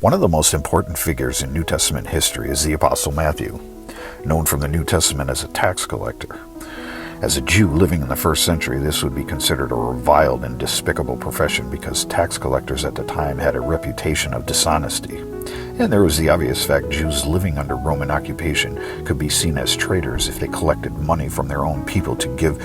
One of the most important figures in New Testament history is the Apostle Matthew, known from the New Testament as a tax collector. As a Jew living in the first century, this would be considered a reviled and despicable profession because tax collectors at the time had a reputation of dishonesty. And there was the obvious fact Jews living under Roman occupation could be seen as traitors if they collected money from their own people to give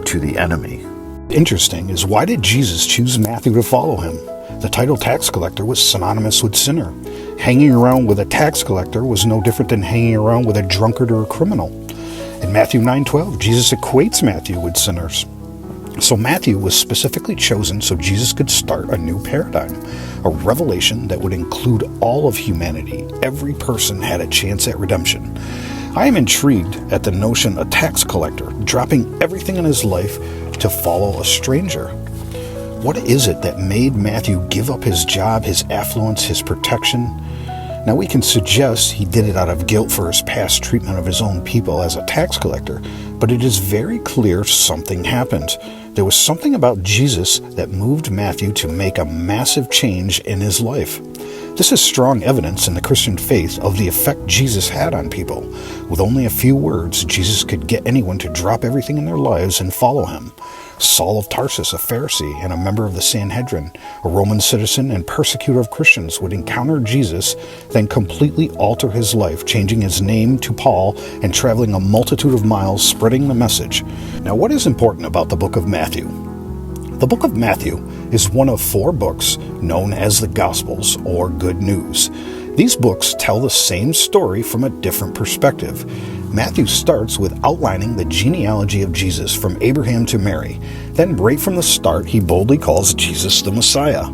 to the enemy. Interesting is, why did Jesus choose Matthew to follow him? The title tax collector was synonymous with sinner. Hanging around with a tax collector was no different than hanging around with a drunkard or a criminal. In Matthew 9:12, Jesus equates Matthew with sinners. So Matthew was specifically chosen so Jesus could start a new paradigm, a revelation that would include all of humanity. Every person had a chance at redemption. I am intrigued at the notion of a tax collector dropping everything in his life to follow a stranger. What is it that made Matthew give up his job, his affluence, his protection? Now we can suggest he did it out of guilt for his past treatment of his own people as a tax collector, but it is very clear something happened. There was something about Jesus that moved Matthew to make a massive change in his life. This is strong evidence in the Christian faith of the effect Jesus had on people. With only a few words, Jesus could get anyone to drop everything in their lives and follow him. Saul of Tarsus, a Pharisee and a member of the Sanhedrin, a Roman citizen and persecutor of Christians, would encounter Jesus, then completely alter his life, changing his name to Paul and traveling a multitude of miles spreading the message. Now, what is important about the book of Matthew? The book of Matthew is one of 4 books known as the Gospels, or Good News. These books tell the same story from a different perspective. Matthew starts with outlining the genealogy of Jesus from Abraham to Mary. Then right from the start, he boldly calls Jesus the Messiah.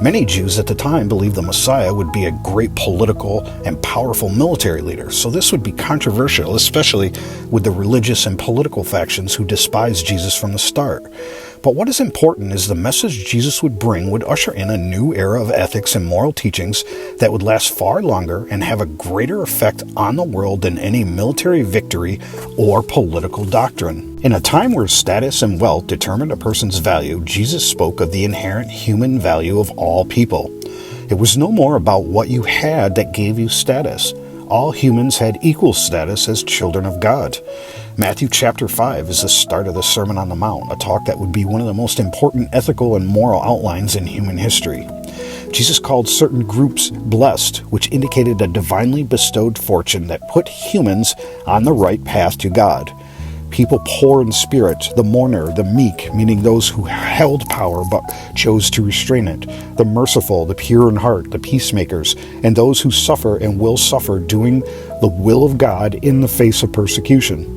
Many Jews at the time believed the Messiah would be a great political and powerful military leader, so this would be controversial, especially with the religious and political factions who despised Jesus from the start. But what is important is the message Jesus would bring would usher in a new era of ethics and moral teachings that would last far longer and have a greater effect on the world than any military victory or political doctrine. In a time where status and wealth determined a person's value, Jesus spoke of the inherent human value of all people. It was no more about what you had that gave you status. All humans had equal status as children of God. Matthew chapter 5 is the start of the Sermon on the Mount, a talk that would be one of the most important ethical and moral outlines in human history. Jesus called certain groups blessed, which indicated a divinely bestowed fortune that put humans on the right path to God. People poor in spirit, the mourner, the meek, meaning those who held power but chose to restrain it, the merciful, the pure in heart, the peacemakers, and those who suffer and will suffer doing the will of God in the face of persecution.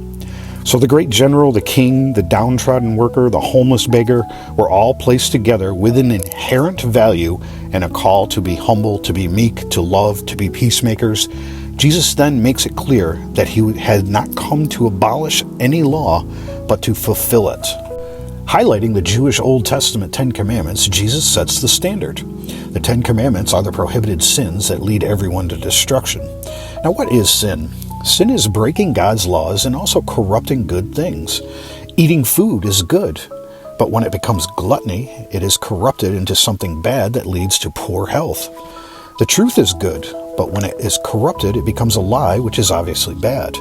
So the great general, the king, the downtrodden worker, the homeless beggar were all placed together with an inherent value and a call to be humble, to be meek, to love, to be peacemakers. Jesus then makes it clear that he had not come to abolish any law, but to fulfill it. Highlighting the Jewish Old Testament 10 Commandments, Jesus sets the standard. The 10 Commandments are the prohibited sins that lead everyone to destruction. Now, what is sin? Sin is breaking God's laws and also corrupting good things. Eating food is good, but when it becomes gluttony, it is corrupted into something bad that leads to poor health. The truth is good, but when it is corrupted, it becomes a lie, which is obviously bad.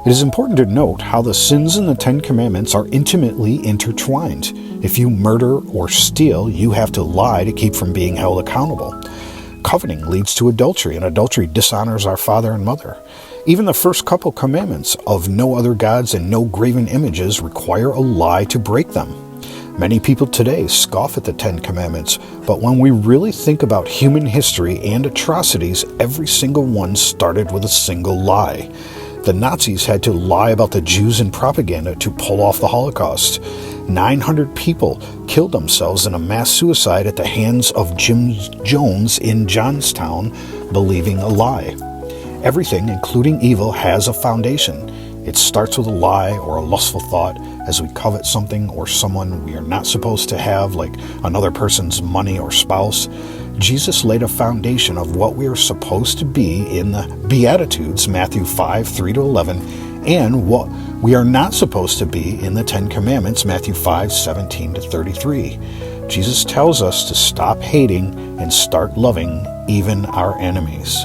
It is important to note how the sins in the 10 Commandments are intimately intertwined. If you murder or steal, you have to lie to keep from being held accountable. Coveting leads to adultery, and adultery dishonors our father and mother. Even the first couple commandments of no other gods and no graven images require a lie to break them. Many people today scoff at the 10 Commandments, but when we really think about human history and atrocities, every single one started with a single lie. The Nazis had to lie about the Jews in propaganda to pull off the Holocaust. 900 people killed themselves in a mass suicide at the hands of Jim Jones in Johnstown, believing a lie. Everything, including evil, has a foundation. It starts with a lie or a lustful thought as we covet something or someone we are not supposed to have, like another person's money or spouse. Jesus laid a foundation of what we are supposed to be in the Beatitudes, Matthew 5, 3-11, and what we are not supposed to be in the 10 Commandments, Matthew 5, 17-33. Jesus tells us to stop hating and start loving even our enemies.